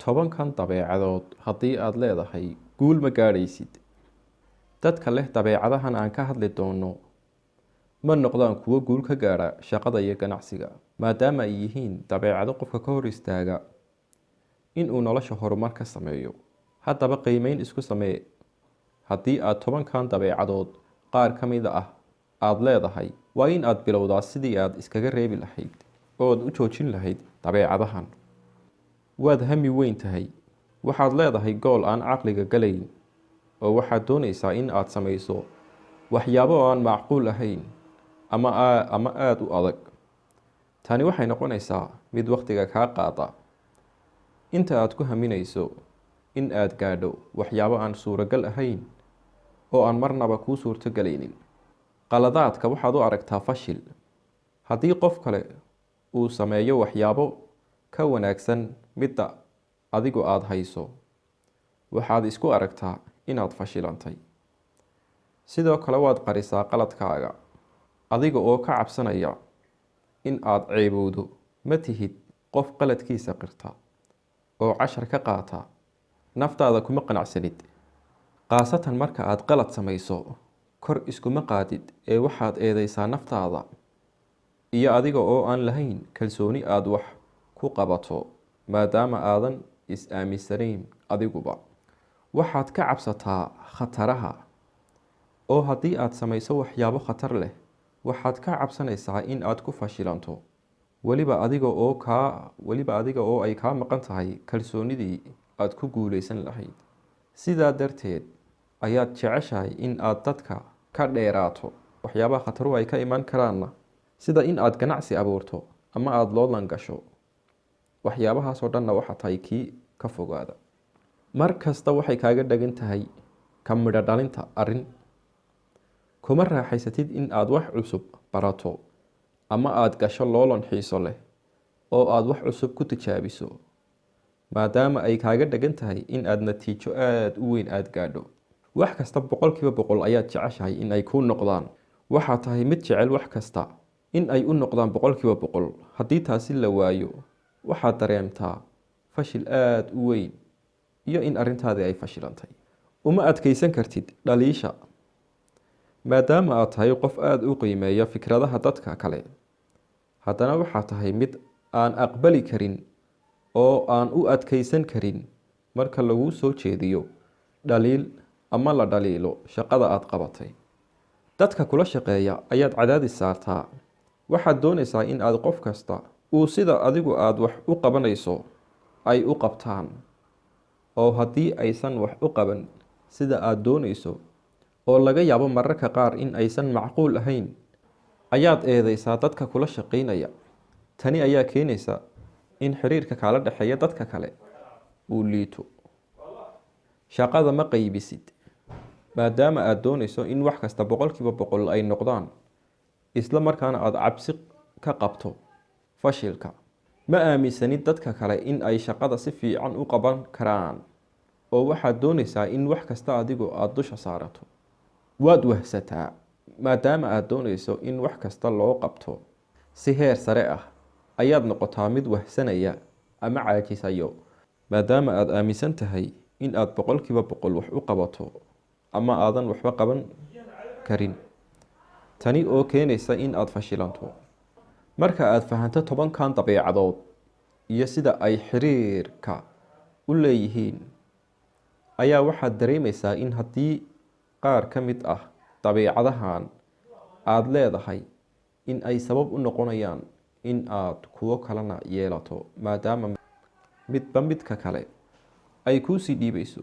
tobankan dabeecadood haddii aad leedahay guul ma gaadhaysid. Dadka leh dabeecadahan aan ka hadli doono ma noqdaan kuwo guul ka gaadha shaqada iyo ganacsiga, maadaama ay yihiin dabeecado qofka ka hor istaaga in uu nolosha horumar ka sameeyo. Haddaba qiimeyn isku samee. Haddii aad tobankan dabeecadood qaar ka mid ah aad leedahay, waa in aad bilowdaa sidii aad iskaga reebi lahayd oo aad u joojin lahayd dabeecadahan. Waad hami weyn tahay, waxaad leedahay gool aan caqliga galayn, oo waxaad doonaysaa in aad samayso waxyaabo aan macquul ahayn ama aad u adag. Tani waxay noqonaysaa mid waqtiga kaa qaada inta aad ku haminayso in aad gaadho waxyaabo aan suuragal ahayn oo aan marnaba kuu suurtogelaynin. Qaladaadka waxaad u aragtaa fashil. Haddii qof kale uu sameeyo waxyaabo ka wanaagsan midda adigu aad hayso, waxaad isku aragtaa inaad fashilantay. Sidoo kale waad qarisaa qaladkaaga adiga oo ka cabsanaya in aad ceebowdo. Ma tihid qof qaladkiisa qirta oo cashar ka qaata. Naftaada kuma qanacsanid, khaasatan marka aad qalad samayso. Kor iskuma qaadid ee waxaad eedeysaa naftaada iyo adiga oo aan lahayn kalsooni aad wax ku qabato, maadaama aadan is-aaminsanayn adiguba. Waxaad ka cabsataa khataraha, oo haddii aad samayso waxyaabo khatar leh, waxaad ka cabsanaysaa in aad ku fashilanto, weliba adiga oo ay kaa maqan tahay kalsoonidii aad ku guuleysan lahayd. Sidaa darteed ayaad jeceshahay in aad dadka ka dheeraato waxyaabaha khataru ay ka iman karaanna, sida in aad ganacsi abuurto ama aad loolan gasho. Waxyaabahaasoo dhanna waxaa tahay kii ka fogaada. Mar kasta waxay kaaga dhagan tahay ka midho dhalinta arrin. Kuma raaxaysatid in aad wax cusub barato ama aad gasho loolan xiiso leh oo aad wax cusub ku tijaabiso, maadaama ay kaaga dhagan tahay in aad natiijo aad u weyn aad gaadho. Wax kasta 100% ayaad jeceshahay in ay kuu noqdaan. Waxaa tahay mid jecel wax kasta in ay u noqdaan 100%. Haddii taasi la waayo, waxaad dareemtaa fashil aad u weyn iyo in arrintaadii ay fashilantay. Uma adkaysan kartid dhaliisha, maadaama aad tahay qof aad u qiimeeya fikradaha dadka kale. Haddana waxaa tahay mid aan aqbali karin oo aan u adkaysan karin marka lagu soo jeediyo dhaliil ama la dhaliilo shaqada aad qabatay. Dadka kula shaqeeya ayaad cadaadis saartaa. Waxaad doonaysaa in aad qof kasta uu sida adigu aad wax u qabanayso ay u qabtaan, oo haddii aysan wax u qaban sida aad doonayso, oo laga yaabo mararka qaar in aysan macquul ahayn, ayaad eedeysaa dadka kula shaqeynaya. Tani ayaa keenaysa in xiriirka kala dhexeeya dadka kale uu liito. Shaqada ma qaybisid, maadaama aad doonayso in wax kasta 100% ay noqdaan, isla markaana aad cabsi ka qabto fashilka. Ma aaminsanid dadka kale in ay shaqada si fiican u qaban karaan, oo waxaad doonaysaa in wax kasta adigu aad dusha saarato. Waad wahsataa, maadaama aad doonayso in wax kasta loo qabto si heer sare ah. Ayaad noqotaa mid wahsanaya ama caajisayo, maadaama aad aaminsan tahay in aad 100% wax u qabato ama aadan waxba qaban karin. Tani oo keenaysa in aad fashilanto. Marka aad fahanto tobankan dabeecadood iyo sida ay xiriirka u leeyihiin, ayaa waxaad dareemaysaa in haddii qaar ka mid ah dabeecadahan aad leedahay, in ay sabab u noqonayaan in aad kuwo kalena yeelato, maadaama midba midka kale ay kuu sii dhiibayso.